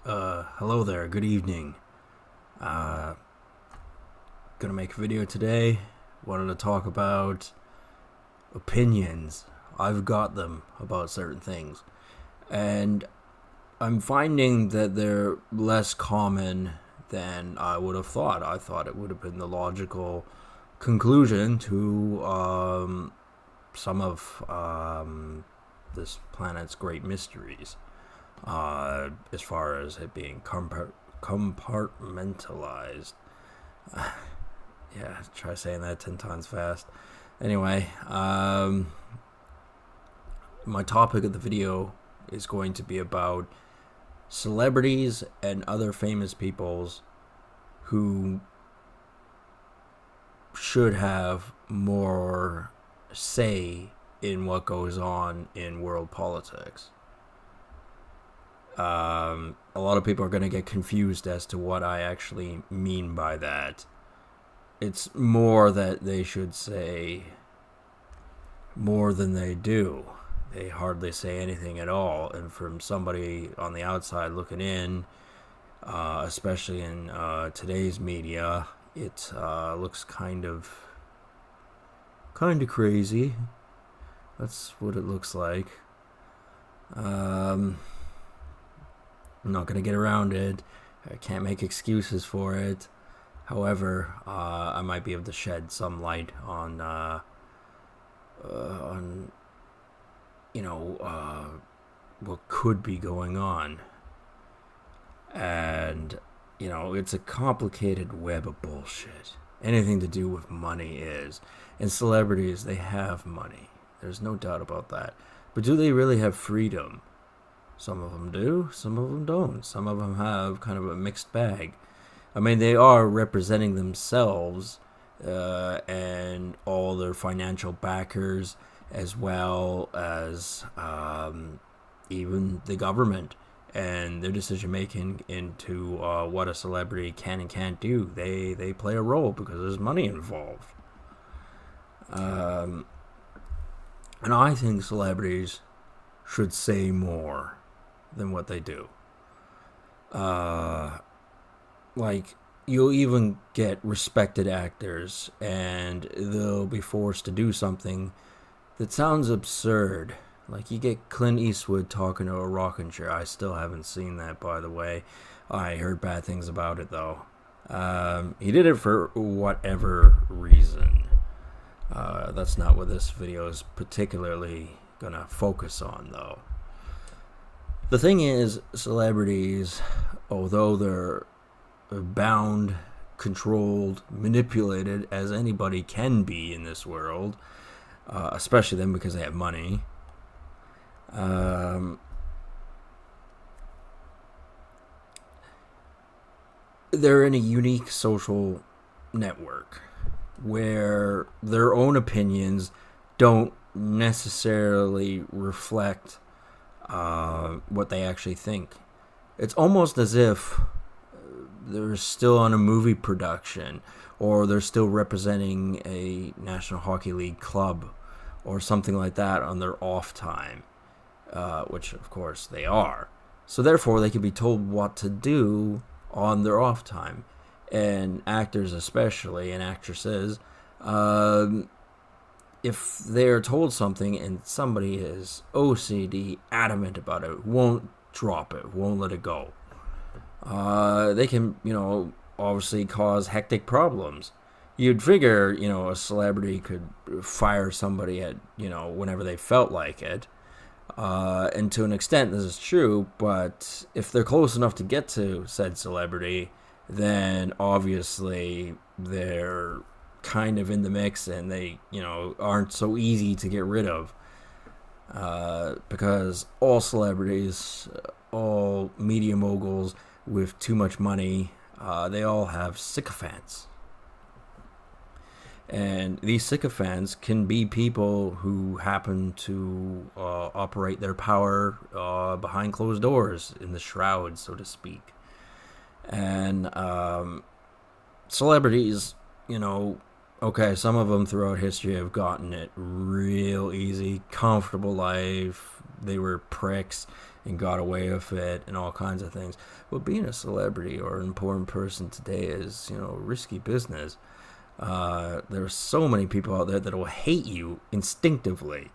Hello there, good evening. Uh, Gonna make a video today. Wanted to talk about opinions. I've got them about certain things. And I'm finding that they're less common than I would have thought. I thought it would have been the logical conclusion to some of this planet's great mysteries. As far as it being compartmentalized. Yeah, try saying that 10 times fast. Anyway, my topic of the video is going to be about celebrities and other famous peoples who should have more say in what goes on in world politics. A lot of people are going to get confused as to what I actually mean by that. It's more that they should say more than they do. They hardly say anything at all. And from somebody on the outside looking in, especially in today's media, it looks kind of crazy. That's what it looks like. I'm not going to get around it. I can't make excuses for it. However, I might be able to shed some light on what could be going on. And, it's a complicated web of bullshit. Anything to do with money is. And celebrities, they have money. There's no doubt about that. But do they really have freedom? Some of them do, some of them don't. Some of them have kind of a mixed bag. I mean, they are representing themselves and all their financial backers, as well as even the government and their decision making into what a celebrity can and can't do. They play a role because there's money involved. And I think celebrities should say more than what they do. Like, you'll even get respected actors, and they'll be forced to do something that sounds absurd. Like, you get Clint Eastwood talking to a rocking chair. I still haven't seen that, by the way. I heard bad things about it, though. He did it for whatever reason. That's not what this video is particularly gonna focus on, though. The thing is, celebrities, although they're bound, controlled, manipulated, as anybody can be in this world, especially them because they have money, they're in a unique social network where their own opinions don't necessarily reflect what they actually think. It's almost as if they're still on a movie production, or they're still representing a National Hockey League club or something like that on their off time, which of course they are. So therefore they can be told what to do on their off time. And actors especially, and actresses, if they're told something and somebody is OCD adamant about it, won't drop it, won't let it go, they can, obviously cause hectic problems. You'd figure, a celebrity could fire somebody at, whenever they felt like it. And to an extent, this is true, but if they're close enough to get to said celebrity, then obviously they're kind of in the mix, and they, aren't so easy to get rid of. Because all celebrities, all media moguls with too much money, they all have sycophants. And these sycophants can be people who happen to operate their power behind closed doors, in the shroud, so to speak. And celebrities, okay, some of them throughout history have gotten it real easy, comfortable life. They were pricks, and got away with it and all kinds of things. But being a celebrity or an important person today is, risky business. There are so many people out there that will hate you instinctively.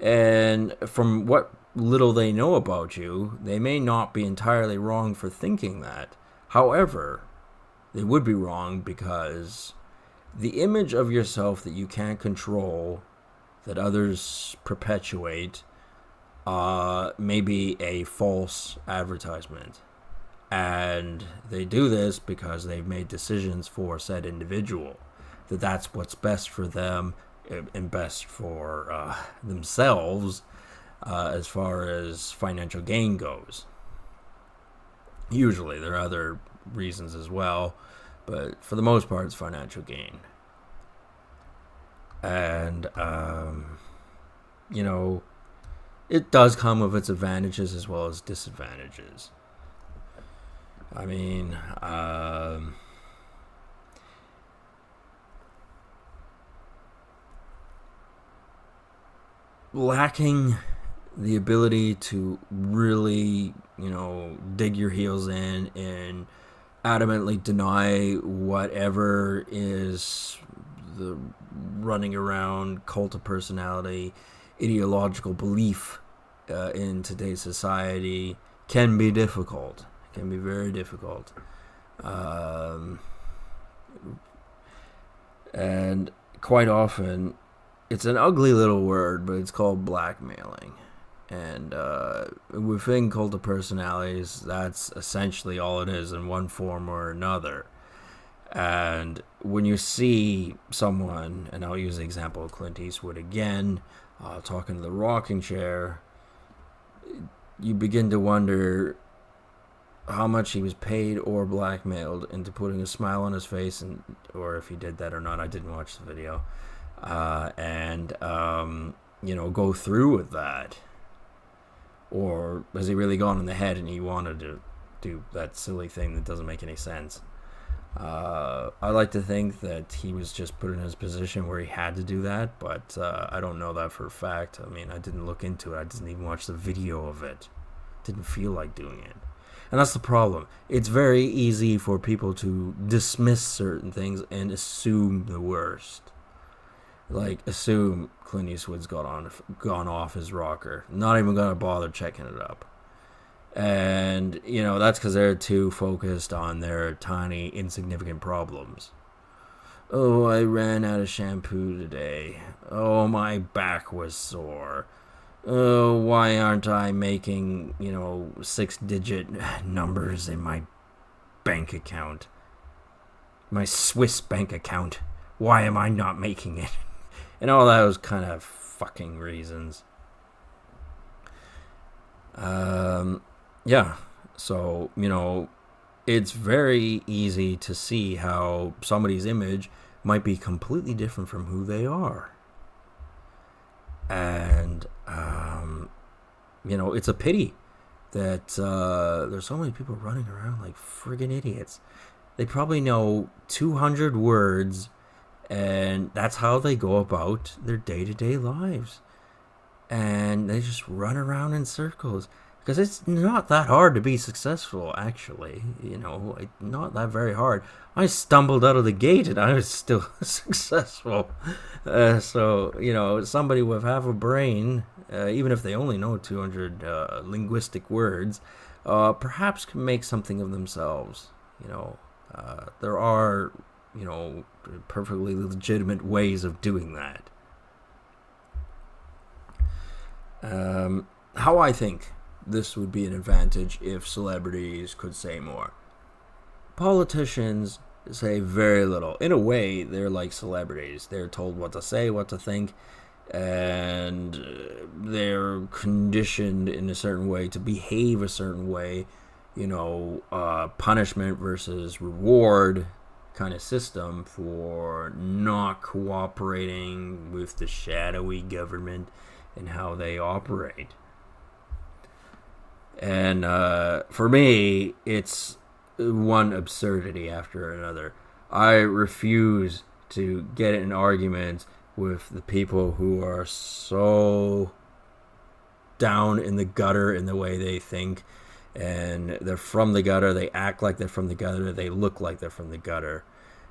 And from what little they know about you, they may not be entirely wrong for thinking that. However, they would be wrong because the image of yourself that you can't control, that others perpetuate, may be a false advertisement. And they do this because they've made decisions for said individual, that that's what's best for them and best for themselves as far as financial gain goes. Usually there are other reasons as well, but for the most part it's financial gain. And it does come with its advantages as well as disadvantages. I mean, lacking the ability to really, dig your heels in and adamantly deny whatever is the running around cult of personality, ideological belief in today's society can be difficult. It can be very difficult. And quite often, it's an ugly little word, but it's called blackmailing. And within cult of personalities, that's essentially all it is in one form or another. And when you see someone, and I'll use the example of Clint Eastwood again, talking to the rocking chair, you begin to wonder how much he was paid or blackmailed into putting a smile on his face, and or if he did that or not. I didn't watch the video. Go through with that. Or has he really gone in the head and he wanted to do that silly thing that doesn't make any sense? I like to think that he was just put in his position where he had to do that, but I don't know that for a fact. I mean, I didn't look into it. I didn't even watch the video of it. Didn't feel like doing it. And that's the problem. It's very easy for people to dismiss certain things and assume the worst. Like, assume Clint Eastwood's gone off his rocker. Not even going to bother checking it up. And, that's because they're too focused on their tiny, insignificant problems. Oh, I ran out of shampoo today. Oh, my back was sore. Oh, why aren't I making, 6-digit numbers in my bank account? My Swiss bank account. Why am I not making it? And all those kind of fucking reasons. Yeah. So, it's very easy to see how somebody's image might be completely different from who they are. And, it's a pity that there's so many people running around like friggin' idiots. They probably know 200 words, and that's how they go about their day-to-day lives. And they just run around in circles. Because it's not that hard to be successful, actually. Not that very hard. I stumbled out of the gate and I was still successful. So, somebody with half a brain, even if they only know 200 linguistic words, perhaps can make something of themselves. There are, perfectly legitimate ways of doing that. How I think this would be an advantage if celebrities could say more. Politicians say very little. In a way, they're like celebrities. They're told what to say, what to think, and they're conditioned in a certain way to behave a certain way. Punishment versus reward kind of system for not cooperating with the shadowy government and how they operate. And for me, it's one absurdity after another. I refuse to get in arguments with the people who are so down in the gutter in the way they think, and they're from the gutter. They act like they're from the gutter. They look like they're from the gutter.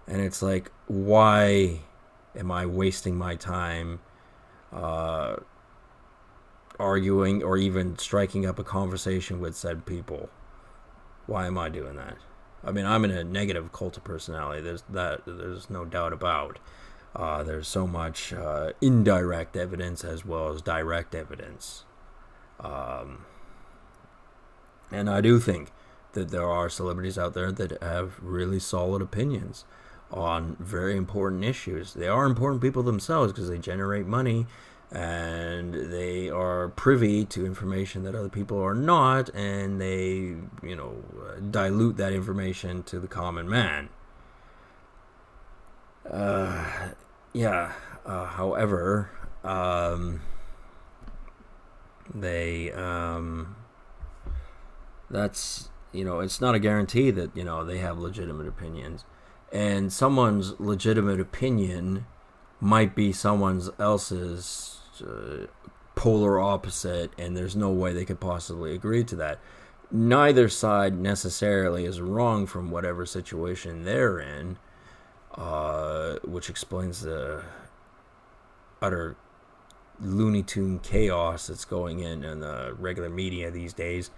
And it's like, why am I wasting my time arguing or even striking up a conversation with said people? Why am I doing that? I mean, I'm in a negative cult of personality. There's no doubt about. There's so much indirect evidence as well as direct evidence. And I do think that there are celebrities out there that have really solid opinions on very important issues. They are important people themselves because they generate money and they are privy to information that other people are not, and they, dilute that information to the common man. However, that's, it's not a guarantee that, they have legitimate opinions. And someone's legitimate opinion might be someone else's polar opposite, and there's no way they could possibly agree to that. Neither side necessarily is wrong from whatever situation they're in, which explains the utter Looney Tune chaos that's going in the regular media these days.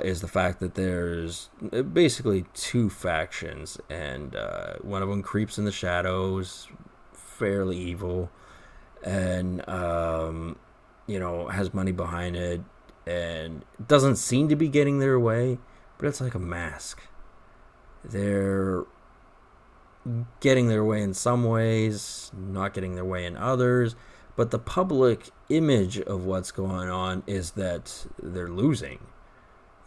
Is the fact that there's basically two factions, and one of them creeps in the shadows, fairly evil, and has money behind it, and doesn't seem to be getting their way, but it's like a mask. They're getting their way in some ways, not getting their way in others, but the public image of what's going on is that they're losing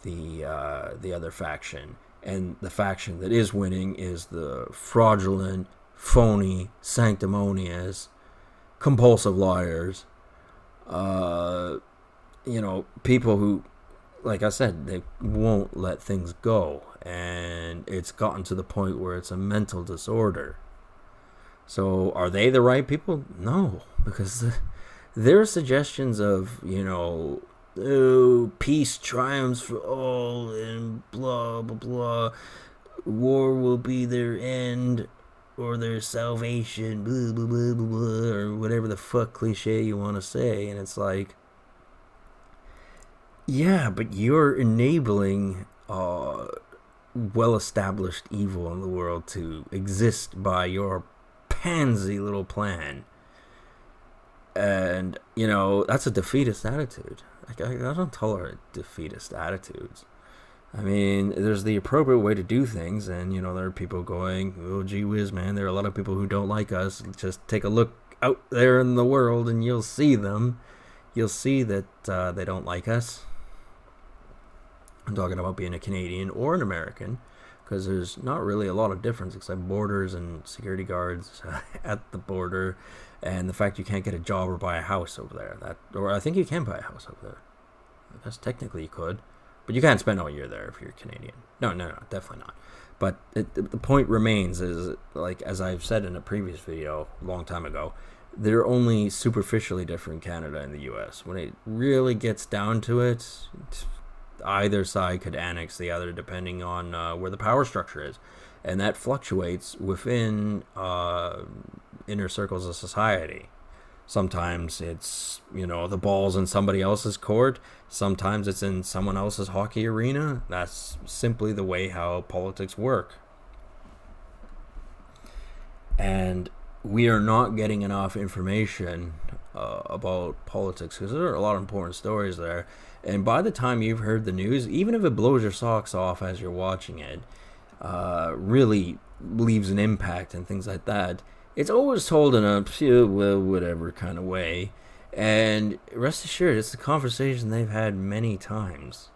the other faction, and the faction that is winning is the fraudulent, phony, sanctimonious, compulsive liars. People who, like I said, they won't let things go, and it's gotten to the point where it's a mental disorder. So are they the right people? No, because their suggestions of, peace triumphs for all and blah, blah, blah, war will be their end or their salvation, blah, blah, blah, blah, blah, or whatever the fuck cliche you want to say. And it's like, yeah, but you're enabling well-established evil in the world to exist by your pansy little plan. And, that's a defeatist attitude. I don't tolerate defeatist attitudes. I mean, there's the appropriate way to do things, and, there are people going, oh, gee whiz, man, there are a lot of people who don't like us. Just take a look out there in the world, and you'll see them. You'll see that they don't like us. I'm talking about being a Canadian or an American, because there's not really a lot of difference except borders and security guards at the border, and the fact you can't get a job or buy a house over there. Or I think you can buy a house over there. I guess technically you could, but you can't spend all year there if you're Canadian. No, definitely not. But the point remains is, like, as I've said in a previous video a long time ago, they're only superficially different, Canada and the U.S. When it really gets down to it, either side could annex the other depending on where the power structure is. And that fluctuates within inner circles of society. Sometimes it's, the ball's in somebody else's court. Sometimes it's in someone else's hockey arena. That's simply the way how politics work. And we are not getting enough information about politics, because there are a lot of important stories there. And by the time you've heard the news, even if it blows your socks off as you're watching it, really leaves an impact and things like that, it's always told in a whatever kind of way. And rest assured, it's a conversation they've had many times.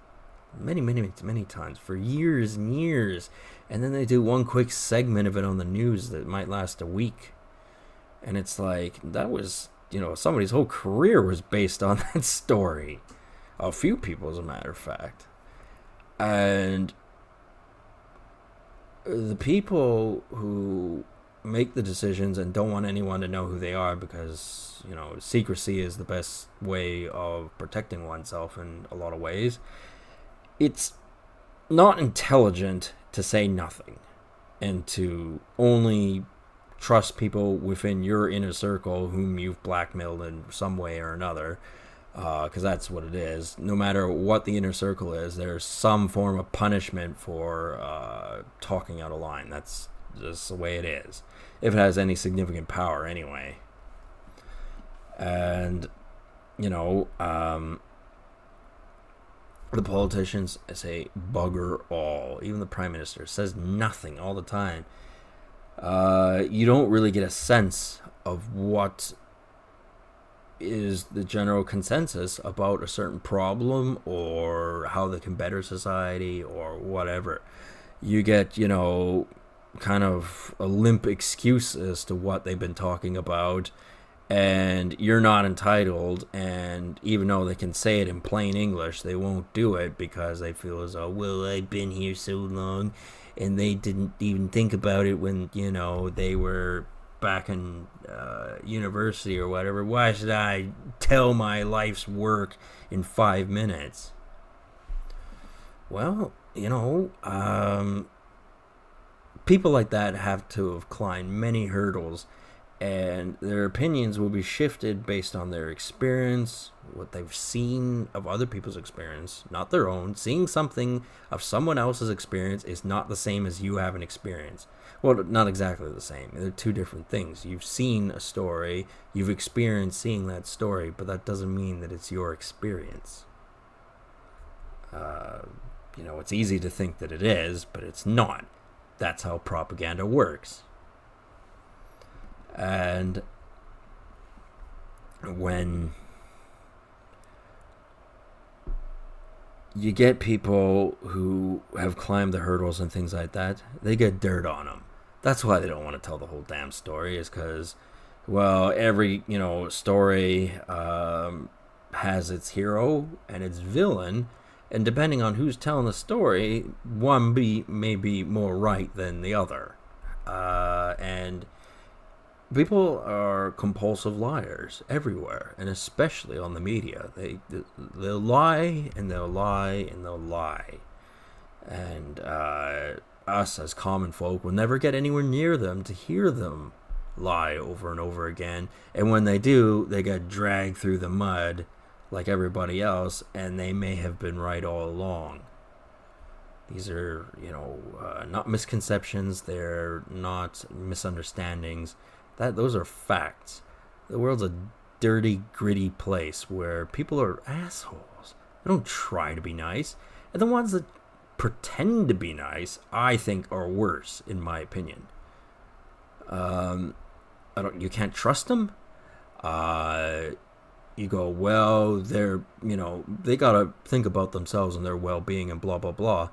Many times. For years and years. And then they do one quick segment of it on the news that might last a week. And it's like, that was, somebody's whole career was based on that story. A few people, as a matter of fact. And the people who make the decisions and don't want anyone to know who they are because, secrecy is the best way of protecting oneself in a lot of ways. It's not intelligent to say nothing and to only trust people within your inner circle whom you've blackmailed in some way or another, because that's what it is. No matter what the inner circle is, there's some form of punishment for talking out of line. That's just the way it is, if it has any significant power anyway. And, the politicians say bugger all. Even the prime minister says nothing all the time. You don't really get a sense of what is the general consensus about a certain problem or how they can better society or whatever. You get, kind of a limp excuse as to what they've been talking about, and you're not entitled, and even though they can say it in plain English, they won't do it because they feel as though, well, I've been here so long and they didn't even think about it when, they were back in university or whatever. Why should I tell my life's work in 5 minutes? Well, people like that have to have climbed many hurdles, and their opinions will be shifted based on their experience, what they've seen of other people's experience, not their own. Seeing something of someone else's experience is not the same as you have an experience. Well, not exactly the same. They're two different things. You've seen a story, you've experienced seeing that story, but that doesn't mean that it's your experience. It's easy to think that it is, but it's not. That's how propaganda works. And when you get people who have climbed the hurdles and things like that, they get dirt on them. That's why they don't want to tell the whole damn story, is because, well, every, story has its hero and its villain, and depending on who's telling the story, one may be more right than the other. And people are compulsive liars everywhere, and especially on the media. They'll lie, and they'll lie, and they'll lie. And us as common folk will never get anywhere near them to hear them lie over and over again. And when they do, they get dragged through the mud like everybody else, and they may have been right all along. These are, not misconceptions. They're not misunderstandings. Those are facts. The world's a dirty, gritty place where people are assholes. They don't try to be nice. And the ones that pretend to be nice, I think, are worse, in my opinion. You can't trust them. You go, well, they're, they gotta think about themselves and their well-being and blah, blah, blah.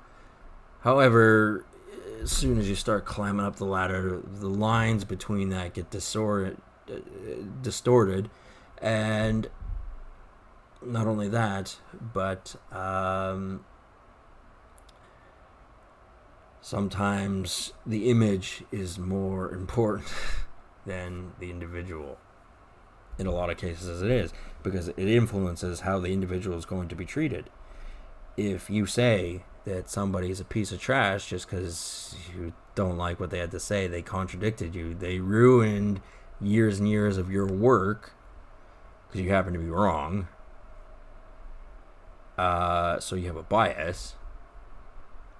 However, as soon as you start climbing up the ladder, the lines between that get distorted, and not only that, but sometimes the image is more important than the individual. In a lot of cases it is, because it influences how the individual is going to be treated. If you say that somebody is a piece of trash just because you don't like what they had to say, they contradicted you, they ruined years and years of your work because you happen to be wrong, so you have a bias.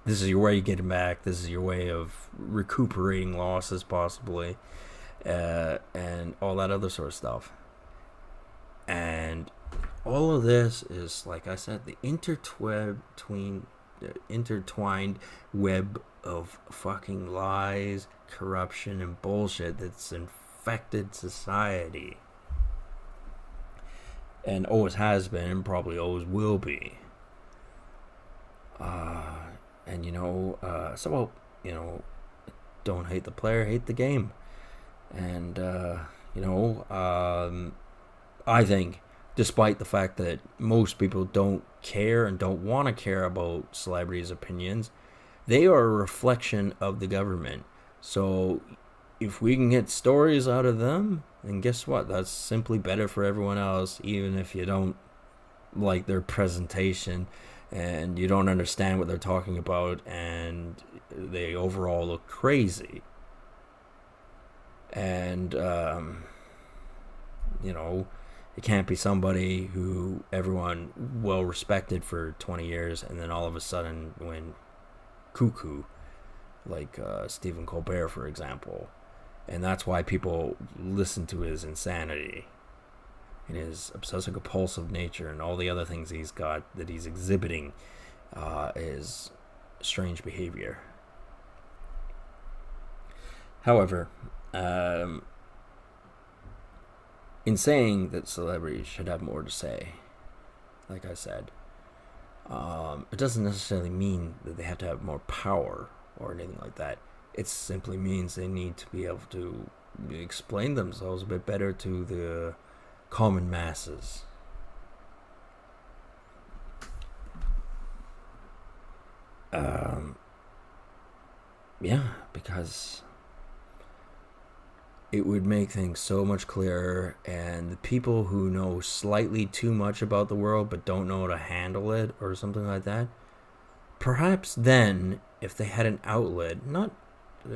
This is your way of getting back. This is your way of recuperating losses, possibly, and all that other sort of stuff. And all of this is, like I said, the intertwined web of fucking lies, corruption, and bullshit that's infected society. And always has been, and probably always will be. Don't hate the player, hate the game. And, I think, despite the fact that most people don't care and don't want to care about celebrities' opinions, they are a reflection of the government. So if we can get stories out of them, then guess what? That's simply better for everyone else, even if you don't like their presentation and you don't understand what they're talking about and they overall look crazy. And, you know, it can't be somebody who everyone well respected for 20 years and then all of a sudden went cuckoo, like Stephen Colbert, for example. And that's why people listen to his insanity and his obsessive compulsive nature and all the other things he's got that he's exhibiting is strange behavior. However, in saying that celebrities should have more to say, like I said, it doesn't necessarily mean that they have to have more power or anything like that. It simply means they need to be able to explain themselves a bit better to the common masses. Yeah, because it would make things so much clearer, and the people who know slightly too much about the world but don't know how to handle it or something like that, perhaps then, if they had an outlet, not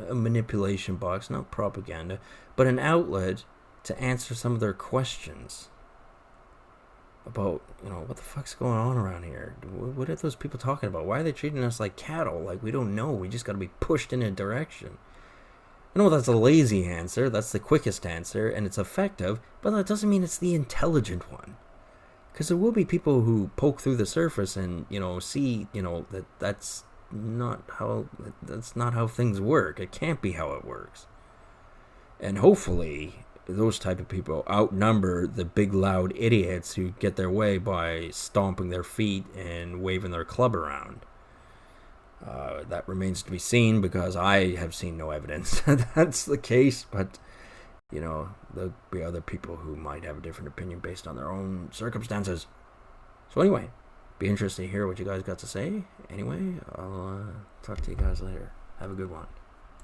a manipulation box, not propaganda, but an outlet to answer some of their questions about, what the fuck's going on around here? What are those people talking about? Why are they treating us like cattle? Like, we don't know. We just got to be pushed in a direction. I know that's a lazy answer. That's the quickest answer, and it's effective, but that doesn't mean it's the intelligent one. Because there will be people who poke through the surface and, see, that that's not how things work. It can't be how it works. And hopefully those type of people outnumber the big loud idiots who get their way by stomping their feet and waving their club around. That remains to be seen, because I have seen no evidence that's the case, but there'll be other people who might have a different opinion based on their own circumstances. So anyway, be interested to hear what you guys got to say. Anyway, I'll talk to you guys later. Have a good one.